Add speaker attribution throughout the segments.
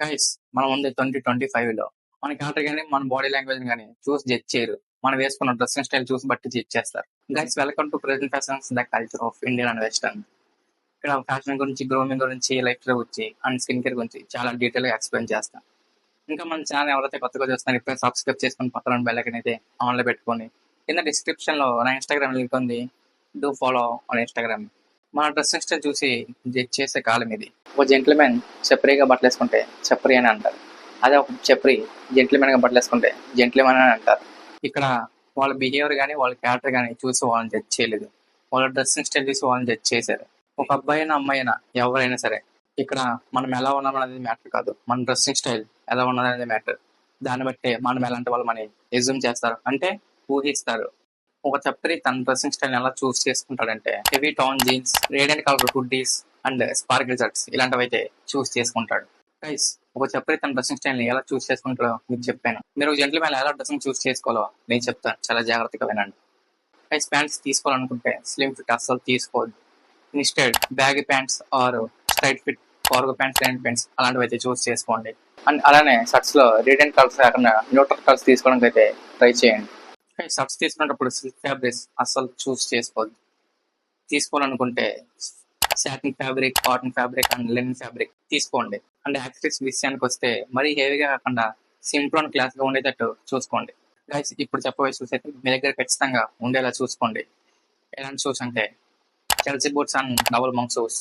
Speaker 1: Guys మనం ఉంది 2025 లో మన క్యారెక్టర్ కానీ మన బాడీ లాంగ్వేజ్ కానీ చూసి జడ్జ్ చేయరు. మనం వేసుకున్న డ్రెస్సింగ్ స్టైల్ చూసి బట్టి జడ్జ్ చేస్తారు. Guys welcome to present fashions the culture of Indian and western. ఇక్కడ ఫ్యాషన్ గురించి, గ్రూమింగ్ గురించి, లైఫ్ స్టైల్ గురించి అండ్ స్కిన్ కేర్ గురించి చాలా డీటెయిల్ గా ఎక్స్ప్లెయిన్ చేస్తాం. ఇంకా మన ఛానల్ ఎవరైతే కొత్తగా చూస్తున్నారో ఇప్పుడే సబ్స్క్రైబ్ చేసుకుని పక్కన బెల్ ఐకాన్ అయితే ఆన్ లో పెట్టుకొని కింద డిస్క్రిప్షన్ లో నా ఇన్స్టాగ్రామ్ లింక్ ఉంది. Do follow on Instagram. మన డ్రెస్సింగ్ స్టైల్ చూసి జడ్జ్ చేసే కాలం ఇది. ఒక జెంట్మెన్ చప్రీగా బట్టలు వేసుకుంటే చప్రీ అని అంటారు. అదే ఒక చప్రీ జెంట్మెన్ గా బట్టలు వేసుకుంటే జెంట్మెన్ అని అంటారు. ఇక్కడ వాళ్ళ బిహేవియర్ కానీ వాళ్ళ క్యారెక్టర్ కానీ చూసి వాళ్ళని జడ్జ్ చేయలేదు. వాళ్ళ డ్రెస్సింగ్ స్టైల్ చూసి వాళ్ళని జడ్జ్ చేశారు. ఒక అబ్బాయి అయినా అమ్మాయి అయినా ఎవరైనా సరే ఇక్కడ మనం ఎలా ఉన్నాం అనేది మ్యాటర్ కాదు, మన డ్రెస్సింగ్ స్టైల్ ఎలా ఉన్నది అనేది మ్యాటర్. దాన్ని బట్టి మనం ఎలాంటి వాళ్ళు మనం ఎజ్యూమ్ చేస్తారు అంటే ఊహిస్తారు. ఒక చప్రి తన డ్రెస్సింగ్ స్టైల్ ఎలా చూస్ చేసుకుంటాడంటే heavy town jeans, radiant colour hoodies and sparkle shirts ఇలాంటివి అయితే చూస్ చేసుకుంటాడు. గైస్ ఒక చప్రి తన డ్రెస్సింగ్ స్టైల్ ని ఎలా చూస్ చేసుకుంటాడో మీకు చెప్పాను. మీరు జెంట్మెన్ ఎలా డ్రెస్సింగ్ చూస్ చేసుకోవాలో నేను చెప్తాను, చాలా జాగ్రత్తగా వినండి. గైస్ ప్యాంట్స్ తీసుకోవాలనుకుంటే స్లిమ్ ఫిట్ అస్సలు తీసుకోవద్దు. Instead baggy pants or straight fit cargo pants, line pants అలాంటివి అయితే చూస్ చేసుకోండి. అండ్ అలానే షర్ట్స్ లో రేడియంట్ కలర్స్ కాకుండా న్యూట్రల్ కలర్స్ తీసుకోవడానికి అయితే ట్రై చేయండి. షర్ట్స్ తీసుకునేటప్పుడు సిల్క్ ఫ్యాబ్రిక్స్ అస్సలు చూస్ చేసుకోవద్దు. తీసుకోవాలనుకుంటే satin fabric, cotton fabric and linen fabric తీసుకోండి. అండ్ యాక్సెసరీస్ విషయానికి వస్తే మరీ హెవీగా కాకుండా సింపుల్ అండ్ క్లాస్ గా ఉండేటట్టు చూసుకోండి. గైస్ ఇప్పుడు చెప్పబోయే షూస్ అయితే మీ దగ్గర ఖచ్చితంగా ఉండేలా చూసుకోండి. ఎలాంటి షూస్ అంటే Chelsea boots and double Monk shoes.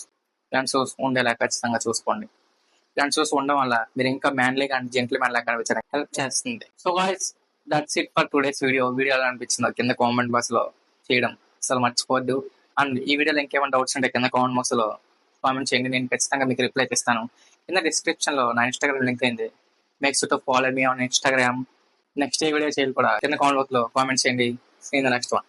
Speaker 1: ఇలాంటి షూస్ ఉండేలా ఖచ్చితంగా చూసుకోండి. ఇలాంటి షూస్ ఉండడం వల్ల మీరు ఇంకా మ్యాన్లీగా అండ్ జెంట్మెన్ లాగా కనిపించడానికి హెల్ప్ చేస్తుంది. So guys that's it for today's video. Video ఎలా అనిపించిందో కింద కామెంట్ బాక్స్ లో చేయడం అసలు మర్చిపోవద్దు. అండ్ ఈ వీడియోలో ఇంకేమైనా డౌట్స్ ఉంటే కింద కామెంట్ బాక్స్ లో కామెంట్ చేయండి, నేను ఖచ్చితంగా మీకు రిప్లై ఇస్తాను. కింద డిస్క్రిప్షన్ లో నా ఇన్స్టాగ్రామ్ లింక్ అయింది. Make sure to follow me on Instagram. Next ఏ వీడియో చేయాలి కూడా కింద కామెంట్ బాక్స్ లో కామెంట్ చేయండి. See in the next one.